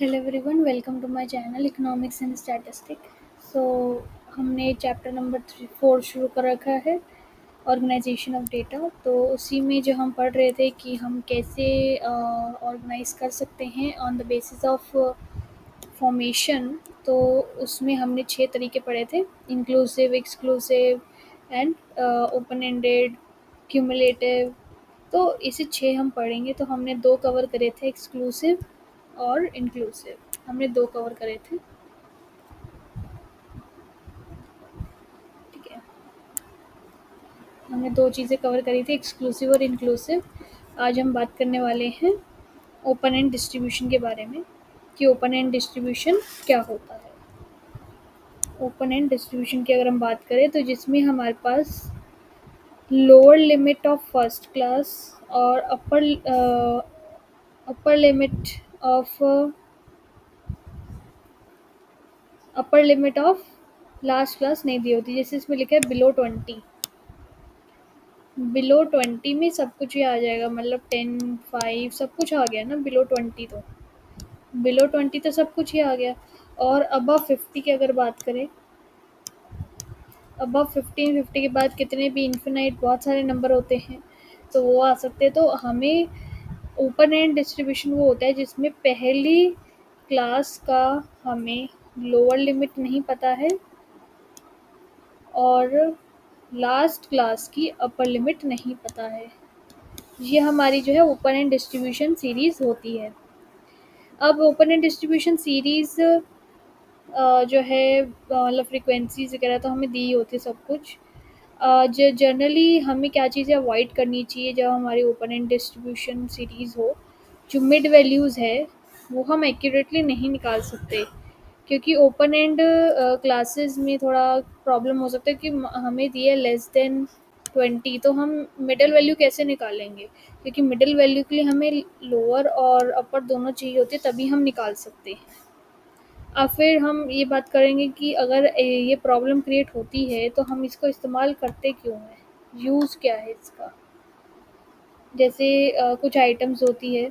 Hello everyone, welcome to my channel economics and statistic. So हमने chapter number 4 शुरू कर रखा है, ऑर्गेनाइजेशन ऑफ डेटा। तो उसी में जो हम पढ़ रहे थे कि हम कैसे ऑर्गेनाइज कर सकते हैं on the basis of formation. तो उसमें हमने 6 तरीके पढ़े थे: inclusive, exclusive and open ended, cumulative. तो इसे 6 हम पढ़ेंगे। तो हमने 2 कवर करे थे, एक्सक्लूसिव और इंक्लूसिव। हमने 2 कवर करे थे, ठीक है। हमने 2 चीज़ें कवर करी थी, एक्सक्लूसिव और इंक्लूसिव। आज हम बात करने वाले हैं ओपन एंड डिस्ट्रीब्यूशन के बारे में, कि ओपन एंड डिस्ट्रीब्यूशन क्या होता है। ओपन एंड डिस्ट्रीब्यूशन की अगर हम बात करें तो जिसमें हमारे पास lower limit of first class और upper limit of last class नहीं दी होती। जैसे इसमें लिखा है बिलो 20 में सब कुछ ही आ जाएगा, मतलब 10, 5 सब कुछ आ गया ना। बिलो 20 तो सब कुछ ही आ गया। और अबव 50 की अगर बात करें, अबव 50 के बाद कितने भी इन्फिनाइट बहुत सारे नंबर होते हैं, तो वो आ सकते हैं। तो हमें ओपन एंड डिस्ट्रीब्यूशन वो होता है जिसमें पहली क्लास का हमें लोअर लिमिट नहीं पता है और लास्ट क्लास की अपर लिमिट नहीं पता है। ये हमारी जो है ओपन एंड डिस्ट्रीब्यूशन सीरीज़ होती है। अब ओपन एंड डिस्ट्रीब्यूशन सीरीज़ जो है मतलब फ्रीक्वेंसीज वगैरह तो हमें दी होती है सब कुछ। जो जनरली हमें क्या चीज़ें अवॉइड करनी चाहिए जब हमारी ओपन एंड डिस्ट्रीब्यूशन सीरीज़ हो, जो मिड वैल्यूज़ है वो हम एक्यूरेटली नहीं निकाल सकते, क्योंकि ओपन एंड क्लासेस में थोड़ा प्रॉब्लम हो सकता है कि हमें दिए लेस देन 20, तो हम मिडिल वैल्यू कैसे निकालेंगे, क्योंकि मिडिल वैल्यू के लिए हमें लोअर और अपर दोनों चाहिए होते, तभी हम निकाल सकते हैं। अब फिर हम ये बात करेंगे कि अगर ये प्रॉब्लम क्रिएट होती है तो हम इसको इस्तेमाल करते क्यों हैं, यूज़ क्या है इसका। जैसे कुछ आइटम्स होती है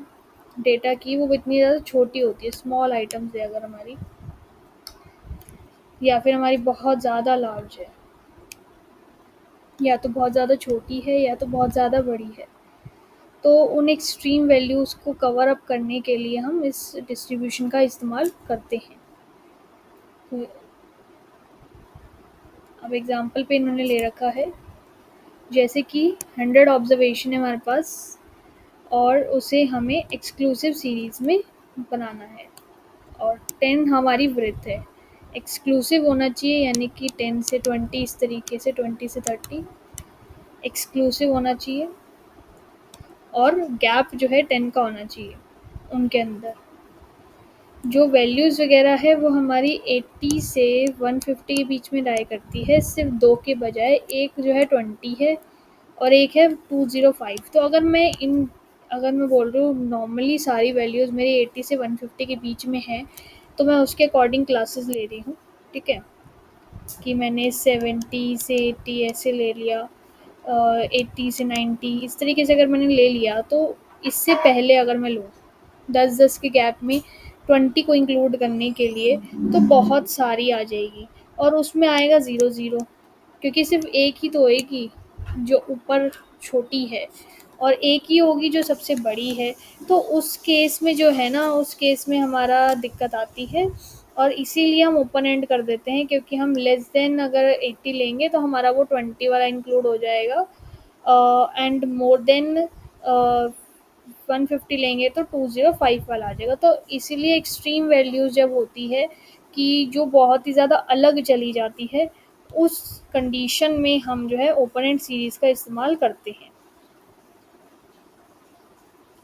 डेटा की, वो इतनी ज़्यादा छोटी होती है, स्मॉल आइटम्स है अगर हमारी, या फिर हमारी बहुत ज़्यादा लार्ज है, या तो बहुत ज़्यादा छोटी है या तो बहुत ज़्यादा बड़ी है। तो उन एक्सट्रीम वैल्यूज़ को कवर अप करने के लिए हम इस डिस्ट्रीब्यूशन का इस्तेमाल करते हैं। तो अब एग्ज़ाम्पल पे इन्होंने ले रखा है, जैसे कि 100 ऑब्जर्वेशन है हमारे पास और उसे हमें एक्सक्लूसिव सीरीज़ में बनाना है, और 10 हमारी विड्थ है। एक्सक्लूसिव होना चाहिए, यानी कि 10 से 20, इस तरीके से 20 से 30 एक्सक्लूसिव होना चाहिए, और गैप जो है 10 का होना चाहिए उनके अंदर। जो वैल्यूज़ वगैरह है वो हमारी 80 से 150 के बीच में लाई करती है, सिर्फ 2 के बजाय। एक जो है 20 है और एक है 205। तो अगर मैं बोल रही हूँ नॉर्मली सारी वैल्यूज़ मेरी 80 से 150 के बीच में है, तो मैं उसके अकॉर्डिंग क्लासेस ले रही हूँ, ठीक है। कि मैंने 70 से 80 ऐसे ले लिया, 80 से 90 इस तरीके से अगर मैंने ले लिया, तो इससे पहले अगर मैं लूँ 10-10 के गैप में 20 को इंक्लूड करने के लिए, तो बहुत सारी आ जाएगी और उसमें आएगा 0-0, क्योंकि सिर्फ एक ही तो होएगी जो ऊपर छोटी है और एक ही होगी जो सबसे बड़ी है। तो उस केस में जो है ना, उस केस में हमारा दिक्कत आती है, और इसीलिए हम ओपन एंड कर देते हैं, क्योंकि हम लेस देन अगर 80 लेंगे तो हमारा वो 20 वाला इंक्लूड हो जाएगा, एंड मोर देन 150 लेंगे तो 205 वाला आ जाएगा। तो इसीलिए एक्सट्रीम वैल्यूज़ जब होती है कि जो बहुत ही ज़्यादा अलग चली जाती है, उस कंडीशन में हम जो है ओपन एंड सीरीज़ का इस्तेमाल करते हैं।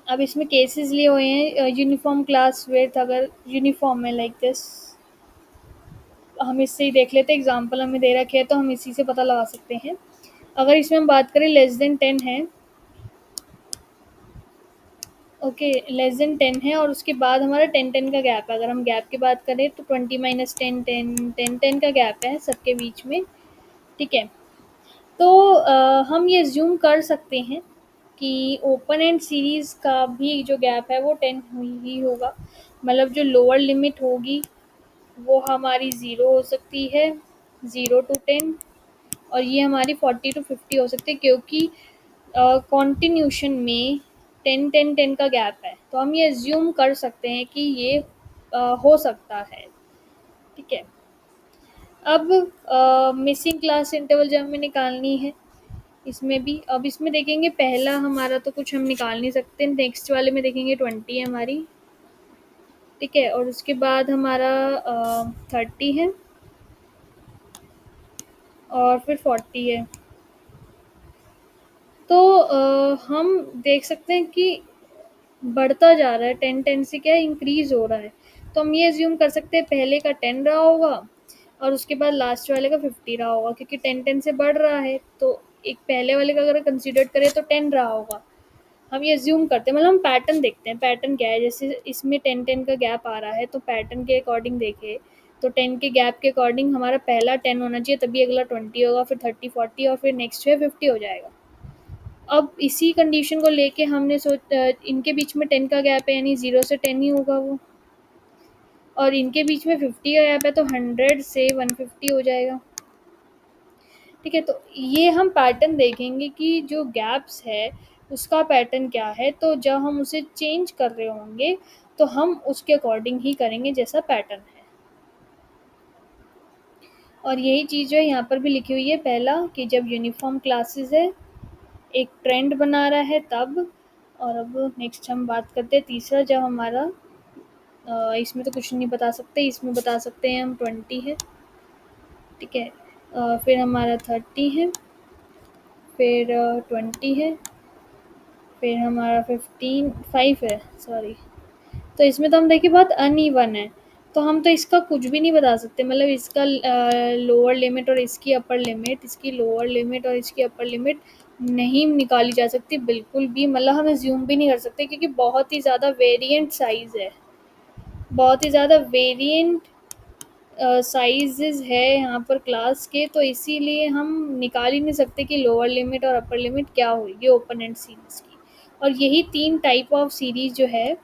अब इसमें केसेस लिए हुए हैं यूनिफॉर्म क्लास विड्थ, अगर यूनिफॉर्म है लाइक दिस। हम इससे ही देख लेते हैं, एग्जांपल हमें दे रखे हैं तो हम इसी से पता लगा सकते हैं। अगर इसमें हम बात करें लेस देन 10 है, ओके, लेस देन 10 है और उसके बाद हमारा 10-10 का गैप है। अगर हम गैप की बात करें तो 20 माइनस 10 10 10 10 का गैप है सबके बीच में, ठीक है। तो हम ये ज़्यूम कर सकते हैं कि ओपन एंड सीरीज़ का भी जो गैप है वो 10 ही होगा। मतलब जो लोअर लिमिट होगी वो हमारी 0 हो सकती है, 0 टू 10, और ये हमारी 40 टू 50 हो सकती है, क्योंकि कॉन्टिन्यूशन में 10-10-10 का गैप है, तो हम ये एज्यूम कर सकते हैं कि ये हो सकता है। ठीक है। अब मिसिंग क्लास इंटरवल जब हमें निकालनी है, इसमें भी अब इसमें देखेंगे पहला हमारा तो कुछ हम निकाल नहीं सकते, नेक्स्ट वाले में देखेंगे 20 है हमारी। ठीक है, और उसके बाद हमारा 30 है, और फिर 40 है। तो हम देख सकते हैं कि बढ़ता जा रहा है, 10-10 से क्या इंक्रीज़ हो रहा है। तो हम ये अज़्यूम कर सकते हैं पहले का 10 रहा होगा और उसके बाद लास्ट वाले का 50 रहा होगा, क्योंकि 10-10 से बढ़ रहा है, तो एक पहले वाले का अगर कंसीडर करें तो 10 रहा होगा। हम ये अज़्यूम करते हैं, मतलब हम पैटर्न देखते हैं, पैटर्न क्या है। जैसे इसमें 10-10 का गैप आ रहा है, तो पैटर्न के अकॉर्डिंग देखें तो 10 के गैप के अकॉर्डिंग हमारा पहला 10 होना चाहिए, तभी अगला 20 होगा, फिर 30-40 और फिर नेक्स्ट जो है 50 हो जाएगा। अब इसी कंडीशन को लेके हमने इनके बीच में 10 का गैप है, यानी 0 से 10 ही होगा वो, और इनके बीच में 50 का गैप है, तो 100 से 150 हो जाएगा। ठीक है, तो ये हम पैटर्न देखेंगे कि जो गैप्स है उसका पैटर्न क्या है, तो जब हम उसे चेंज कर रहे होंगे तो हम उसके अकॉर्डिंग ही करेंगे जैसा पैटर्न है। और यही चीज़ जो है यहाँ पर भी लिखी हुई है, पहला कि जब यूनिफॉर्म क्लासेस है, एक ट्रेंड बना रहा है तब। और अब नेक्स्ट हम बात करते हैं तीसरा, जब हमारा इसमें तो कुछ नहीं बता सकते, इसमें बता सकते हैं हम 20 है। ठीक है, फिर हमारा 30 है, फिर 20 है, फिर हमारा 5 है, सॉरी। तो इसमें तो हम देखिए बहुत अनइवन है, तो हम तो इसका कुछ भी नहीं बता सकते, मतलब इसका लोअर लिमिट और इसकी अपर लिमिट, इसकी लोअर लिमिट और इसकी अपर लिमिट नहीं निकाली जा सकती बिल्कुल भी, मतलब हम एज्यूम भी नहीं कर सकते, क्योंकि बहुत ही ज़्यादा वेरिएंट साइज़ है, बहुत ही ज़्यादा वेरिएंट साइज़ेस है यहाँ पर क्लास के, तो इसीलिए हम निकाल ही नहीं सकते कि लोअर लिमिट और अपर लिमिट क्या होगी ओपन एंड सीरीज़ की। और यही 3 टाइप ऑफ सीरीज़ जो है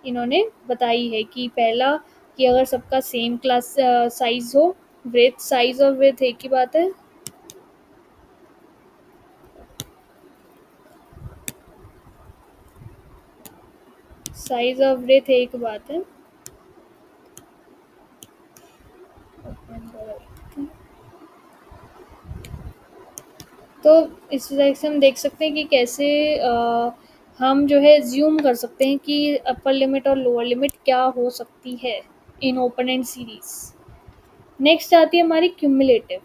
इन्होंने बताई है, कि पहला कि अगर सबका सेम क्लास साइज़ हो, ब्रेथ साइज़ और विड्थ एक ही बात है। साइज़ और ब्रेथ एक बात है। तो इस तरह से हम देख सकते हैं कि कैसे हम जो है ज़्यूम कर सकते हैं कि अपर लिमिट और लोअर लिमिट क्या हो सकती है in open and series. Next आती है हमारी क्यूमुलेटिव।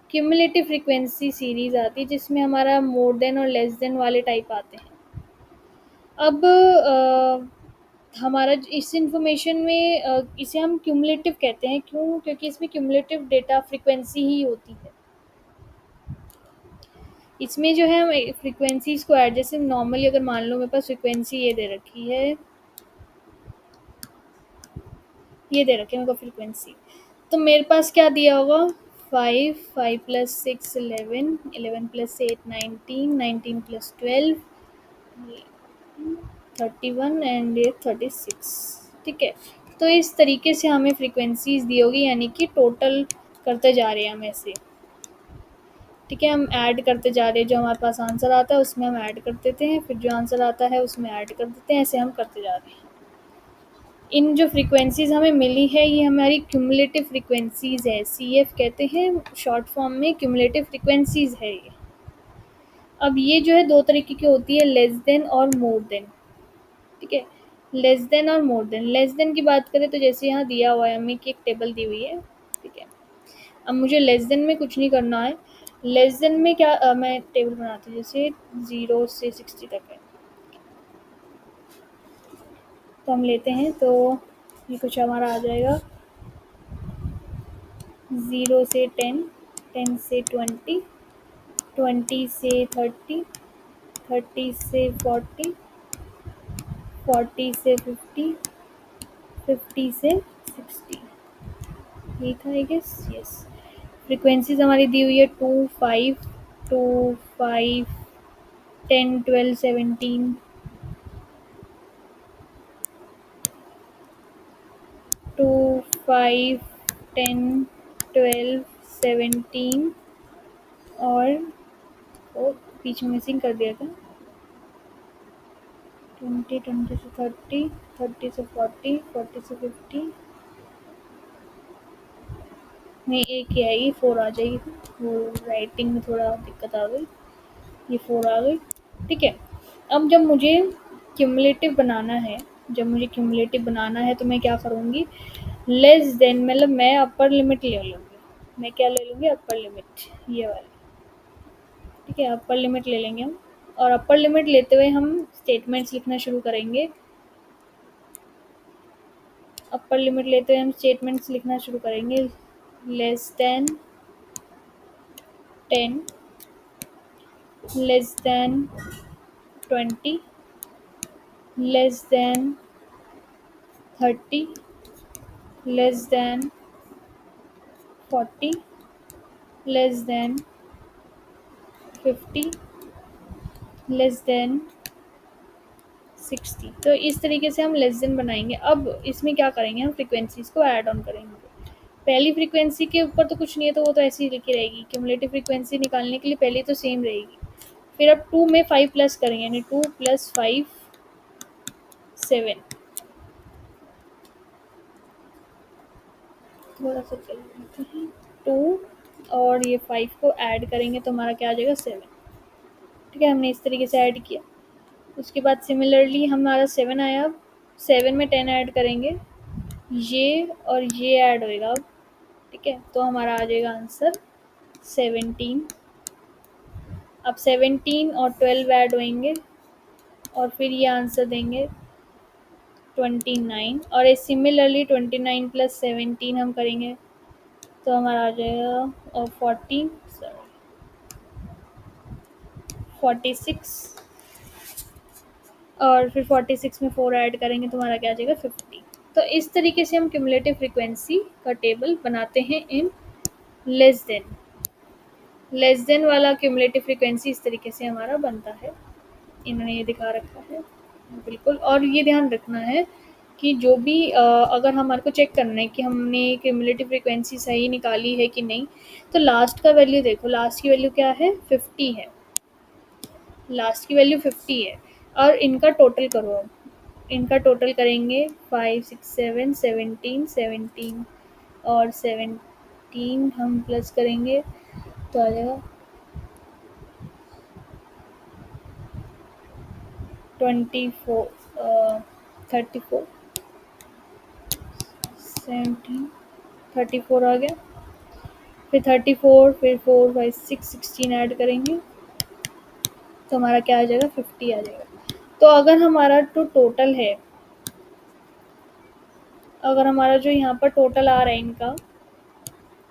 क्यूमुलेटिव फ्रीक्वेंसी सीरीज़ आती है, जिसमें हमारा मोर देन और लेस देन वाले टाइप आते हैं। अब हमारा इस इंफॉर्मेशन में इसे हम क्यूमुलेटिव कहते हैं, क्यों? क्योंकि इसमें क्यूमुलेटिव डेटा फ्रीक्वेंसी ही होती है। इसमें जो है हम फ्रीक्वेंसीज़ को ऐड, जैसे नॉर्मली अगर मान लो मेरे पास फ्रीक्वेंसी ये दे रखी है, ये दे रखी है मेरे को फ्रीक्वेंसी, तो मेरे पास क्या दिया होगा, 5 प्लस 6 11, 11 प्लस 8 19, 19 प्लस 12 31 एंड ये 36। ठीक है, तो इस तरीके से हमें फ्रीक्वेंसीज़ दी होगी, यानी कि टोटल करते जा रहे हैं हम ऐसे। ठीक है, हम ऐड करते जा रहे हैं, जो हमारे पास आंसर आता है उसमें हम ऐड कर देते हैं, फिर जो आंसर आता है उसमें ऐड कर देते हैं, ऐसे हम करते जा रहे हैं। इन जो फ्रीक्वेंसीज़ हमें मिली है ये हमारी क्यूमुलेटिव फ्रीक्वेंसीज़ है, CF कहते हैं शॉर्ट फॉर्म में, क्यूमुलेटिव फ्रीक्वेंसीज़ है ये। अब ये जो है दो तरीके की होती है, लेस देन और मोर देन। ठीक है, लेस देन और मोर देन। लेस देन की बात करें तो जैसे यहाँ दिया हुआ है हमें कि एक टेबल दी हुई है। ठीक है, अब मुझे लेस देन में कुछ नहीं करना है। लेस देन में क्या मैं टेबल बनाती हूँ, जैसे 0 से 60 तक है, तो हम लेते हैं, तो ये कुछ हमारा आ जाएगा 0 से 10, 10 से 20, 20 से 30, 30 से 40, 40 से 50, 50 से 60। यही था आई गेस, यस। फ्रीक्वेंसीज हमारी दी हुई है 2 5, 2 5, 10, 12, 17, 2, 5, 10, 12, 17 और ओ बीच में मिसिंग कर दिया था। 20, 20 से 30, 30 से 40, 40 से 50 नहीं, एक ही आएगी, 4 आ जाएगी। वो राइटिंग में थोड़ा दिक्कत आ गई, ये 4 आ गई। ठीक है, अब जब मुझे क्यूमुलेटिव बनाना है, तो मैं क्या करूँगी, लेस देन मतलब मैं अपर लिमिट ले लूँगी। मैं क्या ले लूँगी, अपर लिमिट, ये वाली। ठीक है, अपर लिमिट ले लेंगे हम, और अपर लिमिट लेते हुए हम स्टेटमेंट्स लिखना शुरू करेंगे। अपर लिमिट लेते हुए हम स्टेटमेंट्स लिखना शुरू करेंगे। Less than 10, less than 20, less than 30, less than 40, less than 50, less than 60। तो इस तरीके से हम लेस देन बनाएंगे। अब इसमें क्या करेंगे, हम फ्रीक्वेंसीज को ऐड ऑन करेंगे। पहली फ्रीक्वेंसी के ऊपर तो कुछ नहीं है, तो वो तो ऐसे ही लिखी रहेगी। क्यूमुलेटिव फ्रीक्वेंसी निकालने के लिए पहले तो सेम रहेगी। फिर अब 2 में 5 प्लस करेंगे, यानी 2 + 5 7। थोड़ा सा चल लेते हैं, 2 और ये 5 को ऐड करेंगे तो हमारा क्या आ जाएगा, 7। ठीक है, हमने इस तरीके से ऐड किया। उसके बाद सिमिलरली हमारा 7 आया। अब 7 में 10 ऐड करेंगे, ये और ये ऐड होएगा अब। ठीक है, तो हमारा आ जाएगा आंसर 17। अब 17 और 12 ऐड होएंगे और फिर ये आंसर देंगे 29। और सिमिलरली 29 + 17 हम करेंगे तो हमारा आ जाएगा और 46। और फिर 46 में 4 ऐड करेंगे तो हमारा क्या आ जाएगा, 50। तो इस तरीके से हम क्यूमुलेटिव फ्रीक्वेंसी का टेबल बनाते हैं इन लेस देन वाला क्यूमुलेटिव फ्रीक्वेंसी इस तरीके से हमारा बनता है। इन्होंने ये दिखा रखा है बिल्कुल। और ये ध्यान रखना है कि जो भी अगर हमारे को चेक करना है कि हमने क्यूमुलेटिव फ्रीक्वेंसी सही निकाली है कि नहीं, तो लास्ट का वैल्यू देखो, लास्ट की वैल्यू क्या है, 50 है। लास्ट की वैल्यू 50 है और इनका टोटल करो। अब इनका टोटल करेंगे, 5, 6, 7, 17, 17 और 17 हम प्लस करेंगे तो आ जाएगा 24, 34, 17, 34 आ गया। फिर 34, फिर 4, 5, 6, 16 ऐड करेंगे तो हमारा क्या आ जाएगा, 50 आ जाएगा। तो अगर हमारा जो टोटल है, अगर हमारा जो यहाँ पर टोटल आ रहा है इनका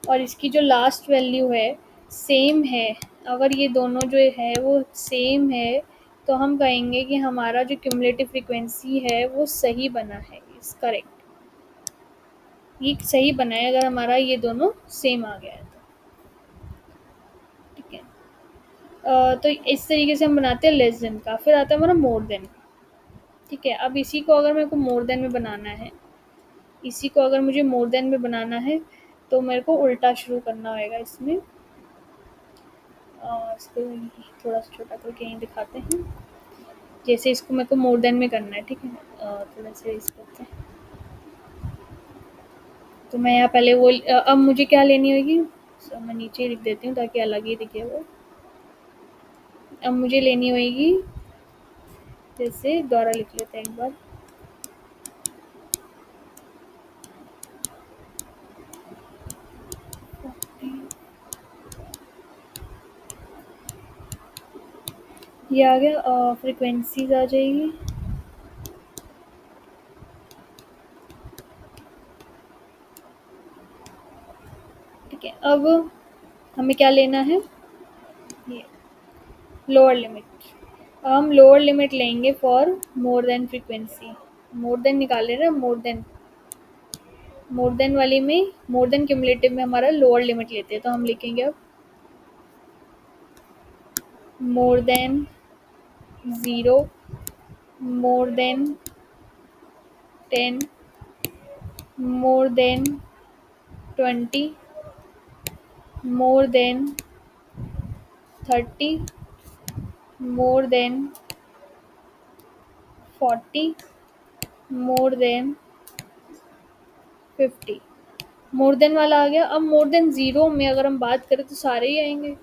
और इसकी जो लास्ट वैल्यू है सेम है, अगर ये दोनों जो है वो सेम है, तो हम कहेंगे कि हमारा जो क्यूमुलेटिव फ्रीक्वेंसी है वो सही बना है, इस करेक्ट, ये सही बना है अगर हमारा ये दोनों सेम आ गया है तो। ठीक है, तो इस तरीके से हम बनाते हैं लेस देन का। फिर आता है हमारा मोर देन। ठीक है, अब इसी को अगर मेरे को मोर देन में बनाना है, इसी को अगर मुझे मोर देन में बनाना है तो मेरे को उल्टा शुरू करना होगा इसमें। इसको थोड़ा सा छोटा करके यहीं दिखाते हैं। जैसे इसको मेरे को मोर देन में करना है, ठीक है, थोड़ा सा इस करते हैं। तो मैं यहाँ पहले वो अब मुझे क्या लेनी होगी, मैं नीचे ही लिख देती हूँ ताकि अलग ही दिखे वो। अब मुझे लेनी होगी, जैसे दोबारा लिख लेते हैं एक बार। ये आ गया, फ्रीक्वेंसीज आ जाएगी। ठीक है, अब हमें क्या लेना है, ये लोअर लिमिट। अब हम लोअर लिमिट लेंगे for more than frequency. More than निकाल रहे ना, मोर देन वाली में, मोर देन क्यूमुलेटिव में हमारा लोअर लिमिट लेते हैं, तो हम लिखेंगे अब more than 0 more than 10 more than 20 more than 30 more than 40 more than 50। More than वाला आ गया। अब मोर देन ज़ीरो में अगर हम बात करें तो सारे ही आएंगे।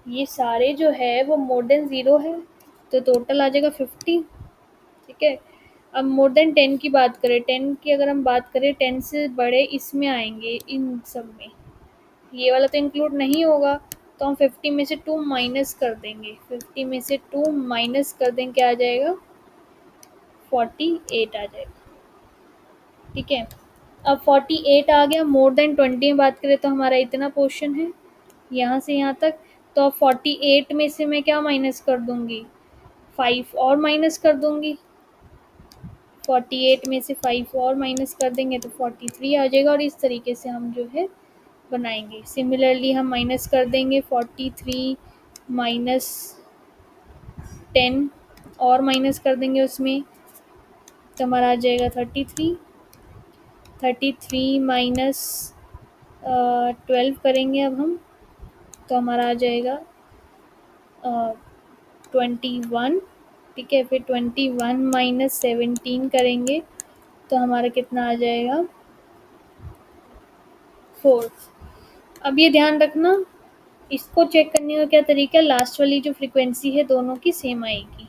ये सारे जो है वो मोर देन ज़ीरो है, तो टोटल आ जाएगा 50। ठीक है। अब मोर देन 10 की बात करें, 10 की अगर हम बात करें 10 से बड़े इसमें आएंगे, इन सब में ये वाला तो इंक्लूड नहीं होगा, तो हम 50 में से 2 माइनस कर देंगे। 50 में से 2 माइनस कर देंगे, क्या आ जाएगा? 48 आ जाएगा। ठीक है। अब 48 आ गया। मोर देन 20 में बात करें तो हमारा इतना पोर्शन है यहाँ से यहाँ तक, तो अब 48 में से मैं क्या माइनस कर दूंगी? 5 और माइनस कर दूंगी। 48 में से 5 और माइनस कर देंगे तो 43 आ जाएगा, और इस तरीके से हम जो है बनाएंगे। सिमिलरली हम माइनस कर देंगे 43 माइनस 10 और माइनस कर देंगे उसमें, तो हमारा आ जाएगा 33। 33 माइनस 12 करेंगे अब हम, तो हमारा आ जाएगा 21। ठीक है। फिर 21 माइनस 17 करेंगे तो हमारा कितना आ जाएगा? 4। अब ये ध्यान रखना, इसको चेक करने का क्या तरीका है, लास्ट वाली जो फ्रीक्वेंसी है दोनों की सेम आएगी।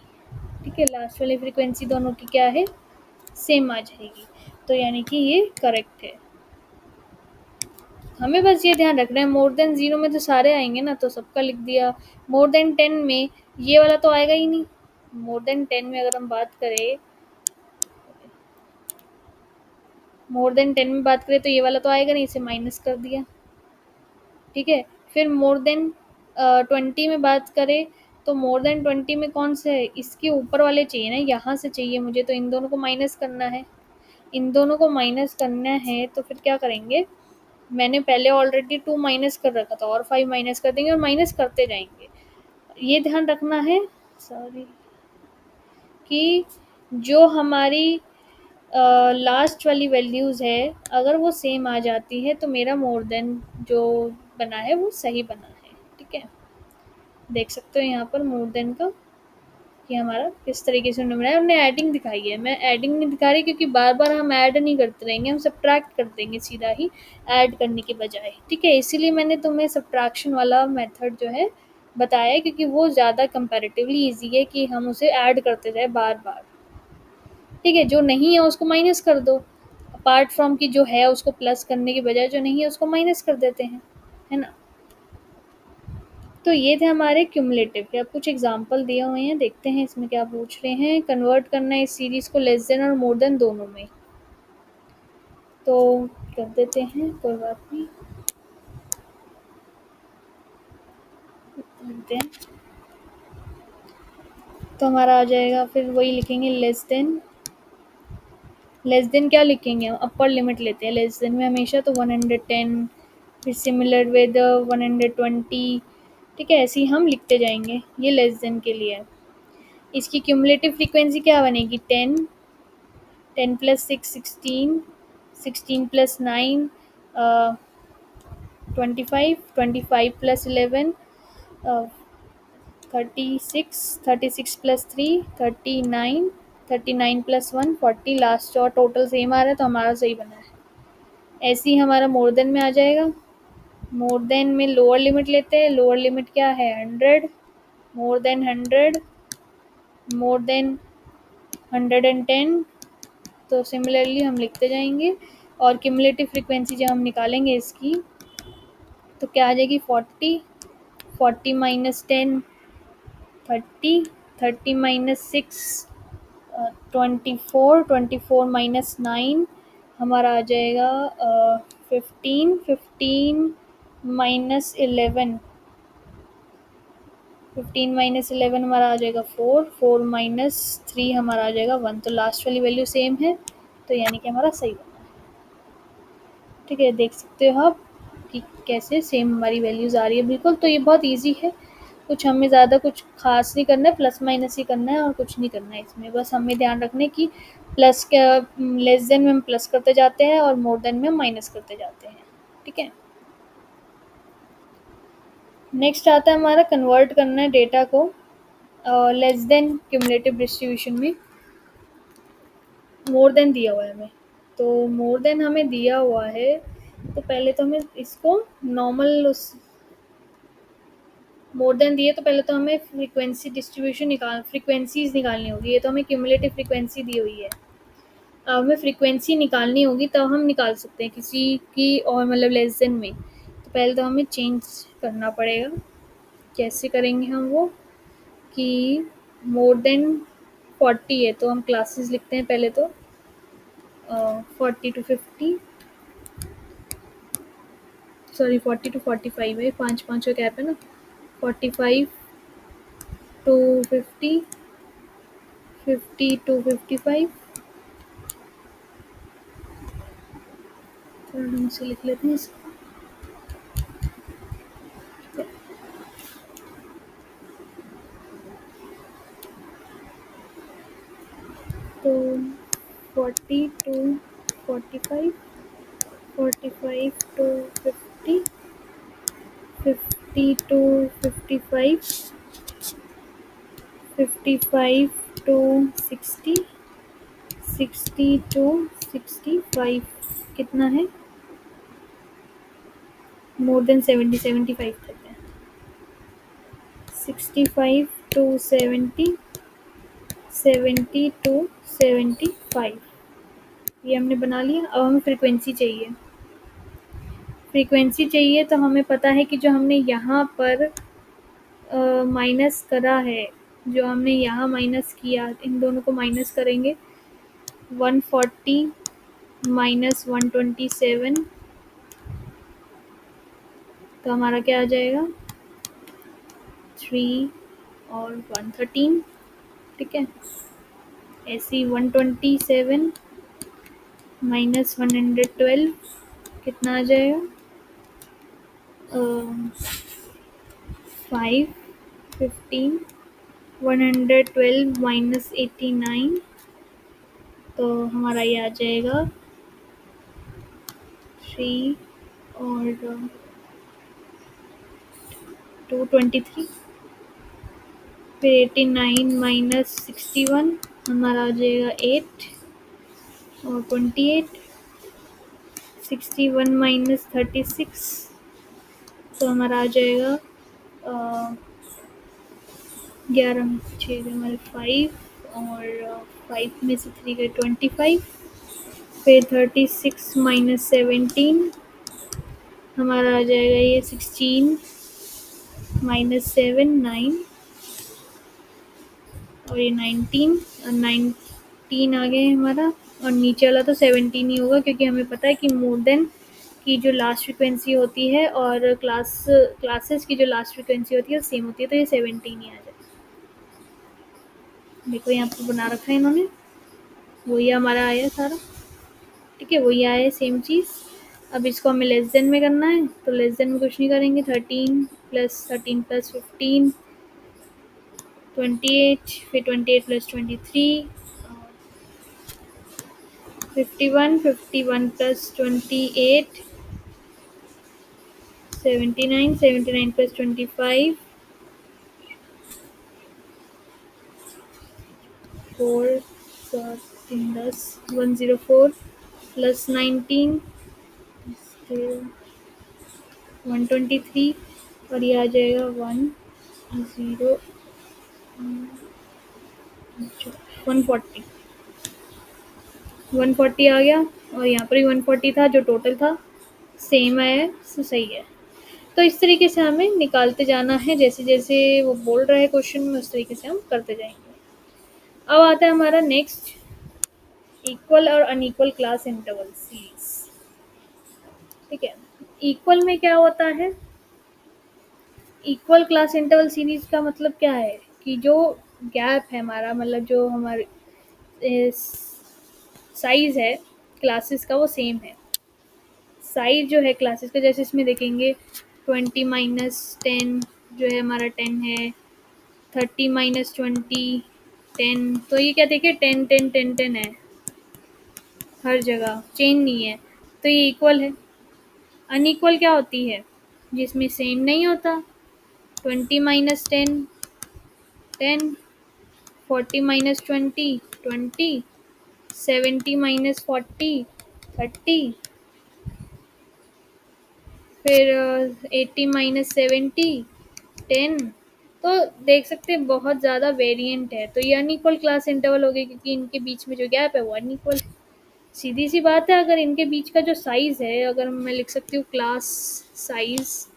ठीक है। लास्ट वाली फ्रीक्वेंसी दोनों की क्या है? सेम आ जाएगी, तो यानी कि ये करेक्ट है। हमें बस ये ध्यान रखना है, मोर देन ज़ीरो में तो सारे आएंगे ना, तो सबका लिख दिया। मोर देन 10 में ये वाला तो आएगा ही नहीं। मोर देन 10 में अगर हम बात करें, मोर देन 10 में बात करें तो ये वाला तो आएगा नहीं, इसे माइनस कर दिया। ठीक है। फिर मोर देन 20 में बात करें तो मोर देन 20 में कौन से है? इसके ऊपर वाले चाहिए ना, यहाँ से चाहिए मुझे, तो इन दोनों को माइनस करना है। इन दोनों को माइनस करना है तो फिर क्या करेंगे? मैंने पहले ऑलरेडी 2 माइनस कर रखा था, और 5 माइनस कर देंगे और माइनस करते जाएंगे। ये ध्यान रखना है, सॉरी, कि जो हमारी लास्ट वाली वैल्यूज़ है अगर वो सेम आ जाती है तो मेरा मोर देन जो बना है वो सही बना है। ठीक है। देख सकते हो यहाँ पर मोर देन का कि हमारा किस तरीके से उन्होंने बनाया। उन्होंने एडिंग दिखाई है, मैं एडिंग नहीं दिखा रही क्योंकि बार बार हम ऐड नहीं करते रहेंगे, हम सब्ट्रैक्ट कर देंगे सीधा ही ऐड करने के बजाय। ठीक है। इसीलिए मैंने तुम्हें सब्ट्रैक्शन वाला मेथड जो है बताया, क्योंकि वो ज़्यादा कंपैरेटिवली ईजी है कि हम उसे ऐड करते जाए बार बार। ठीक है। जो नहीं है उसको माइनस कर दो, अपार्ट फ्रॉम की जो है उसको प्लस करने के बजाय जो नहीं है उसको माइनस कर देते हैं, है ना। तो ये थे हमारे क्यूमुलेटिव के। अब कुछ एग्जांपल दिए हुए हैं, देखते हैं इसमें क्या पूछ रहे हैं। कन्वर्ट करना है इस सीरीज़ को लेस देन और मोर देन दोनों में, तो कर देते हैं, कोई बात नहीं, करते हैं। तो हमारा आ जाएगा, फिर वही लिखेंगे लेस देन। लेस देन क्या लिखेंगे हम? अपर लिमिट लेते हैं लेस देन में हमेशा, तो 110, फिर सिमिलर विद 120। ठीक है। ऐसे ही हम लिखते जाएंगे, ये लेस देन के लिए है। इसकी क्यूमुलेटिव फ्रीक्वेंसी क्या बनेगी? 10, 10 plus 6 16, 16 plus 9 25, 25 plus 11 36, 36 plus 3 39, 39 plus 1 40, last और टोटल सेम आ रहा है तो हमारा सही बना है। ऐसे ही हमारा मोर देन में आ जाएगा। मोर देन में लोअर लिमिट लेते हैं, लोअर लिमिट क्या है? 100, मोर देन 100, मोर देन 110। तो सिमिलरली हम लिखते जाएंगे, और क्यूमुलेटिव फ्रीक्वेंसी जब हम निकालेंगे इसकी तो क्या आ जाएगी? 40, 40 माइनस 10 30, 30 माइनस 6 24, 24 माइनस 9 हमारा आ जाएगा 15, 15 माइनस 11, 15 माइनस 11 हमारा आ जाएगा 4, 4 माइनस 3 हमारा आ जाएगा 1। तो लास्ट वाली वैल्यू सेम है, तो यानी कि हमारा सही बना है। ठीक है। देख सकते हो आप कि कैसे सेम हमारी वैल्यूज़ आ रही है बिल्कुल। तो ये बहुत ईजी है, कुछ हमें ज़्यादा कुछ ख़ास नहीं करना है, प्लस माइनस ही करना है और कुछ नहीं करना है इसमें। बस हमें ध्यान रखना है कि प्लस क्या, लेस देन में हम प्लस करते जाते हैं और मोर देन में हम माइनस करते जाते हैं। ठीक है। नेक्स्ट आता है हमारा कन्वर्ट करना है डेटा को लेस देन क्यूमुलेटिव डिस्ट्रीब्यूशन में। मोर देन दिया हुआ है हमें, तो मोर देन हमें दिया हुआ है, तो पहले तो हमें इसको नॉर्मल उस मोर देन दिए तो पहले तो हमें फ्रीक्वेंसी डिस्ट्रीब्यूशन फ्रीक्वेंसीज निकालनी होगी। ये तो हमें क्यूमुलेटिव फ्रीक्वेंसी दी हुई है, अब हमें फ्रीक्वेंसी निकालनी होगी तब हम निकाल सकते हैं किसी की और मतलब लेस देन में। तो पहले तो हमें चेंज करना पड़ेगा। कैसे करेंगे हम वो कि मोर देन 40 है तो हम क्लासेस लिखते हैं पहले तो 40 to 50, सॉरी 40 to 45 है, 5 5 का गैप है ना। 45 to 50, 50 to 55, थोड़ा ढंग से लिख लेते हैं इसको। तो 40 to 45, 45 to 50, 50 to 55, 55 to 60, 60 to 65 कितना है, मोर देन 75 तक है। 65 to 70, 70 to 75 ये हमने बना लिया। अब हमें फ्रीक्वेंसी चाहिए। फ्रीक्वेंसी चाहिए तो हमें पता है कि जो हमने यहाँ पर माइनस करा है, जो हमने यहाँ माइनस किया, इन दोनों को माइनस करेंगे। 140 माइनस 127 तो हमारा क्या आ जाएगा, 3 और 113। ठीक है। ऐसे ही 127 माइनस 112 कितना आ जाएगा, 5, 15, 112 माइनस 89 तो हमारा ये आ जाएगा 3 और 223। फिर 89 माइनस 61 हमारा आ जाएगा 8 और 28। 61 माइनस 36 तो हमारा आ जाएगा 11, 6 हमारे 5 और 5 में से 3 गए 25। फिर 36 माइनस 17 हमारा आ जाएगा ये 16 माइनस 7 9 और ये 19 और 19 आ गए हमारा, और नीचे वाला तो 17 ही होगा क्योंकि हमें पता है कि मोर देन की जो लास्ट फ्रिक्वेंसी होती है और क्लासेस की जो लास्ट फ्रिक्वेंसी होती है वो सेम होती है, तो ये 17 ही आ जाएगा। देखो यहाँ पर बना रखा है इन्होंने, वही हमारा आया सारा। ठीक है, वही आया है सेम चीज़। अब इसको हमें लेस देन में करना है, तो लेस देन में कुछ नहीं करेंगे। 13 प्लस 13 प्लस 15 28, फिर 28 प्लस 23 51, 51 प्लस 28 79, 79 प्लस 25 4 7 3 10 104 प्लस 19 123 और ये आ जाएगा 140 140 आ गया, और यहाँ पर भी 140 था जो टोटल था, सेम आया, तो सही है। तो इस तरीके से हमें निकालते जाना है, जैसे जैसे वो बोल रहा है क्वेश्चन में उस तरीके से हम करते जाएंगे। अब आता है हमारा नेक्स्ट, इक्वल और अनइक्वल क्लास इंटरवल सीरीज। ठीक है, इक्वल में क्या होता है, इक्वल क्लास इंटरवल सीरीज का मतलब क्या है कि जो गैप है हमारा, मतलब जो हमारे साइज है क्लासेस का वो सेम है। साइज जो है क्लासेस का, जैसे इसमें देखेंगे 20 माइनस 10 जो है हमारा 10 है, 30 माइनस 20 10। तो ये क्या देखिए 10 10 10 10 है, हर जगह चेंज नहीं है, तो ये इक्वल है। अनइक्वल क्या होती है? जिसमें सेम नहीं होता। 20 माइनस 10 10, 40 माइनस 20 20, 70 माइनस 40 30, फिर 80 माइनस 70 10। तो देख सकते हैं बहुत ज़्यादा वेरिएंट है, तो ये अनइक्वल क्लास इंटरवल हो गए क्योंकि इनके बीच में जो गैप है वो अनइक्वल। सीधी सी बात है, अगर इनके बीच का जो साइज़ है, अगर मैं लिख सकती हूँ क्लास साइज़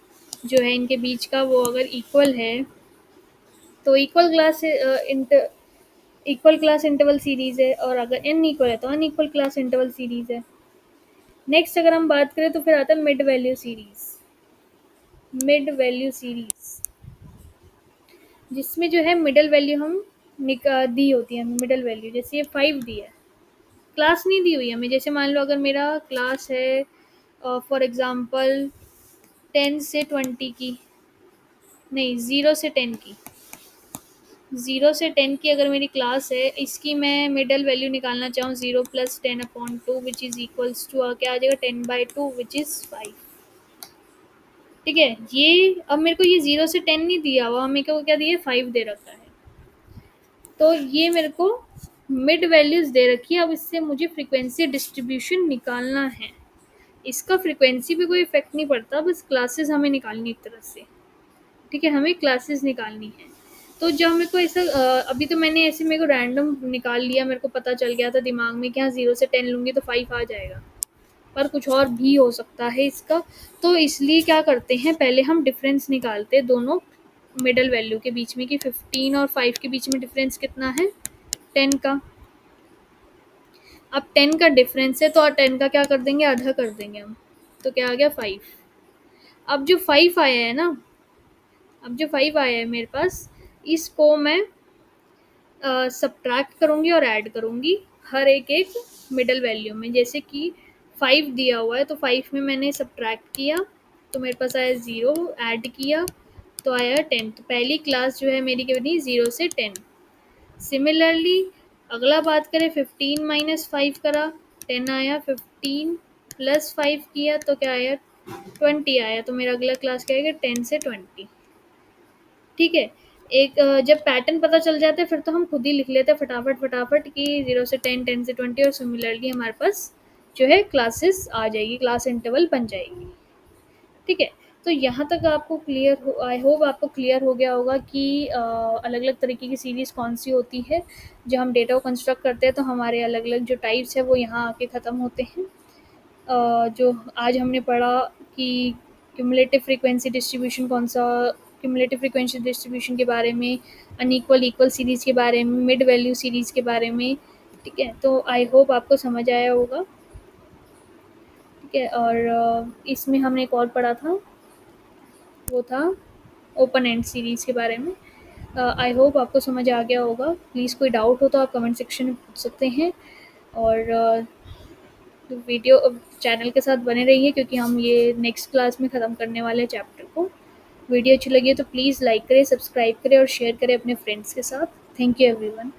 जो है इनके बीच का, वो अगर इक्वल है तो इक्वल क्लास इंटरवल सीरीज़ है, और अगर n इक्वल है तो अनइक्वल क्लास इंटरवल सीरीज़ है। नेक्स्ट अगर हम बात करें तो फिर आता है mid value series. Mid value series जिसमें जो है मिडल वैल्यू हम दी होती है हमें मिडल वैल्यू, जैसे ये 5 दी है, क्लास नहीं दी हुई है हमें। जैसे मान लो अगर मेरा क्लास है फॉर एग्ज़ाम्पल 10 से 20 की, नहीं 0 से 10 की, 0 से 10 की अगर मेरी क्लास है, इसकी मैं मिडल वैल्यू निकालना चाहूँ 0 plus 10/2 which is equals to क्या आ जाएगा 10/2 विच इज़ 5। ठीक है, ये अब मेरे को ये 0 से 10 नहीं दिया हुआ, मेरे को क्या दिया 5 दे रखा है, तो ये मेरे को मिड वैल्यूज़ दे रखी है। अब इससे मुझे फ्रीक्वेंसी डिस्ट्रीब्यूशन निकालना है। इसका फ्रीक्वेंसी पे कोई इफेक्ट नहीं पड़ता, बस क्लासेस हमें निकालनी एक तरह से। ठीक है, हमें क्लासेस निकालनी है। तो जब मेरे को ऐसा अभी तो मैंने ऐसे मेरे को रैंडम निकाल लिया, मेरे को पता चल गया था दिमाग में कि हाँ 0 से 10 लूँगी तो 5 आ जाएगा, पर कुछ और भी हो सकता है इसका। तो इसलिए क्या करते हैं, पहले हम डिफरेंस निकालते हैं दोनों मिडल वैल्यू के बीच में कि 15 और 5 के बीच में डिफरेंस कितना है 10 का। अब 10 का डिफरेंस है तो और 10 का क्या कर देंगे, आधा कर देंगे हम, तो क्या आ गया 5। अब जो 5 आया है ना, अब जो 5 आया है मेरे पास, इसको मैं सब्ट्रैक्ट करूँगी और ऐड करूँगी हर एक मिडल वैल्यू में। जैसे कि 5 दिया हुआ है तो 5 में मैंने सब्ट्रैक्ट किया तो मेरे पास आया 0, ऐड किया तो आया 10। तो पहली क्लास जो है मेरी क्या बनी 0 से 10। सिमिलरली अगला बात करें 15 माइनस 5 करा 10 आया, 15 प्लस 5 किया तो क्या आया 20 आया। तो मेरा अगला क्लास क्या आएगा 10 से 20। ठीक है, एक जब पैटर्न पता चल जाता है फिर तो हम खुद ही लिख लेते हैं फटाफट फटाफट कि 0 से 10 10 से 20, और सिमिलरली हमारे पास जो है क्लासेस आ जाएगी, क्लास इंटरवल बन जाएगी। ठीक है, तो यहाँ तक आपको क्लियर हो, आई होप आपको क्लियर हो गया होगा कि अलग अलग तरीके की सीरीज़ कौन सी होती है। जब हम डेटा को कंस्ट्रक्ट करते हैं तो हमारे अलग अलग जो टाइप्स है वो यहाँ आके ख़त्म होते हैं। जो आज हमने पढ़ा कि क्यूमुलेटिव फ्रीक्वेंसी डिस्ट्रीब्यूशन कौन सा, क्यूमुलेटिव फ्रीक्वेंसी डिस्ट्रीब्यूशन के बारे में, अनइक्वल इक्वल सीरीज़ के बारे में, मिड वैल्यू सीरीज़ के बारे में। ठीक है, तो आई होप आपको समझ आया होगा। ठीक है, और इसमें हमने एक और पढ़ा था, वो था ओपन एंड सीरीज़ के बारे में। आई होप आपको समझ आ गया होगा। प्लीज़ कोई डाउट हो तो आप कमेंट सेक्शन में पूछ सकते हैं, और तो वीडियो चैनल के साथ बने रहिए क्योंकि हम ये नेक्स्ट क्लास में ख़त्म करने वाले हैं चैप्टर को। वीडियो अच्छी लगी है तो प्लीज़ लाइक करें, सब्सक्राइब करें और शेयर करें अपने फ्रेंड्स के साथ। Thank you everyone.